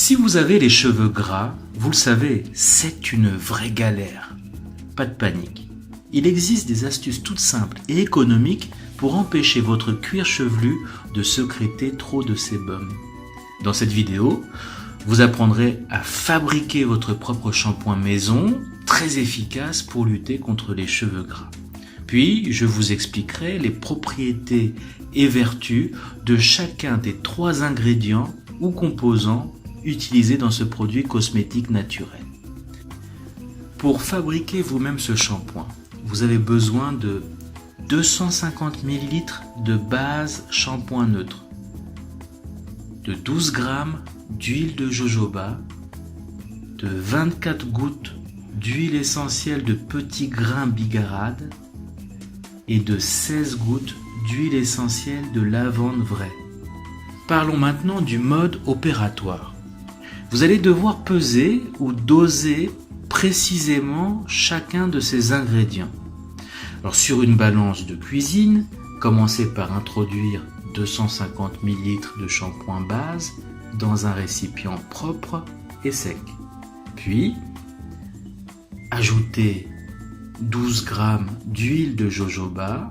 Si vous avez les cheveux gras, vous le savez, c'est une vraie galère. Pas de panique. Il existe des astuces toutes simples et économiques pour empêcher votre cuir chevelu de sécréter trop de sébum. Dans cette vidéo, vous apprendrez à fabriquer votre propre shampoing maison, très efficace pour lutter contre les cheveux gras. Puis, je vous expliquerai les propriétés et vertus de chacun des 3 ingrédients ou composants utilisés dans ce produit cosmétique naturel. Pour fabriquer vous-même ce shampoing, vous avez besoin de 250 ml de base shampoing neutre, de 12 g d'huile de jojoba, de 24 gouttes d'huile essentielle de petits grains bigarade et de 16 gouttes d'huile essentielle de lavande vraie. Parlons maintenant du mode opératoire. Vous allez devoir peser ou doser précisément chacun de ces ingrédients. Alors sur une balance de cuisine, commencez par introduire 250 ml de shampoing base dans un récipient propre et sec. Puis, ajoutez 12 g d'huile de jojoba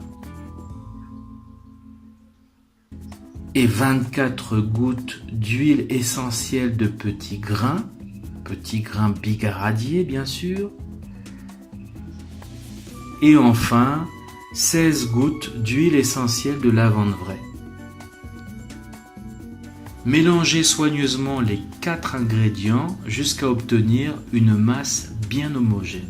et 24 gouttes d'huile essentielle de petits grains bigaradiers bien sûr, et enfin 16 gouttes d'huile essentielle de lavande vraie. Mélangez soigneusement les 4 ingrédients jusqu'à obtenir une masse bien homogène.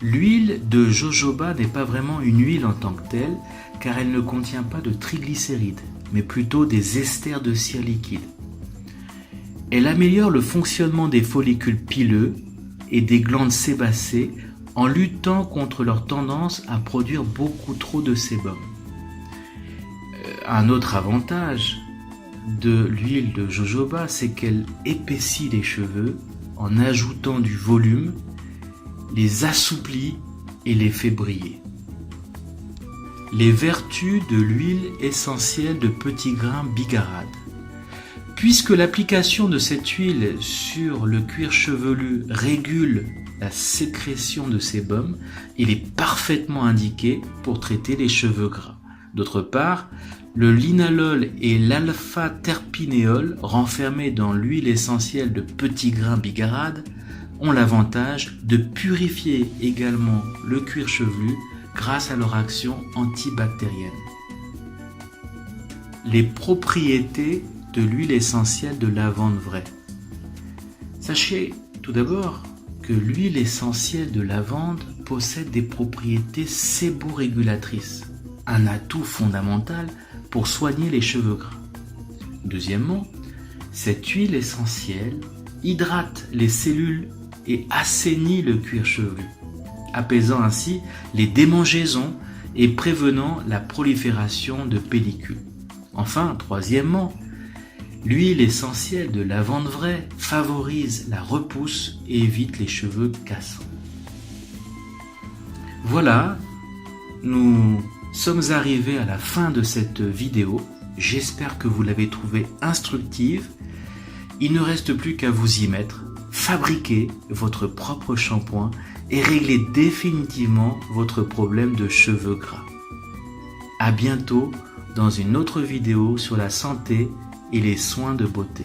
L'huile de jojoba n'est pas vraiment une huile en tant que telle, car elle ne contient pas de triglycérides, mais plutôt des esters de cire liquide. Elle améliore le fonctionnement des follicules pileux et des glandes sébacées en luttant contre leur tendance à produire beaucoup trop de sébum. Un autre avantage de l'huile de jojoba, c'est qu'elle épaissit les cheveux en ajoutant du volume, les assouplit et les fait briller. Les vertus de l'huile essentielle de petits grains bigarade. Puisque l'application de cette huile sur le cuir chevelu régule la sécrétion de sébum, il est parfaitement indiqué pour traiter les cheveux gras. D'autre part, le linalol et l'alpha-terpinéol renfermés dans l'huile essentielle de petits grains bigarade ont l'avantage de purifier également le cuir chevelu grâce à leur action antibactérienne. Les propriétés de l'huile essentielle de lavande vraie. Sachez tout d'abord que l'huile essentielle de lavande possède des propriétés séborégulatrices, un atout fondamental pour soigner les cheveux gras. Deuxièmement, cette huile essentielle hydrate les cellules et assainit le cuir chevelu, apaisant ainsi les démangeaisons et prévenant la prolifération de pellicules. Enfin, troisièmement, l'huile essentielle de lavande vraie favorise la repousse et évite les cheveux cassants. Voilà, nous sommes arrivés à la fin de cette vidéo. J'espère que vous l'avez trouvée instructive. Il ne reste plus qu'à vous y mettre. Fabriquez votre propre shampoing et réglez définitivement votre problème de cheveux gras. À bientôt dans une autre vidéo sur la santé et les soins de beauté.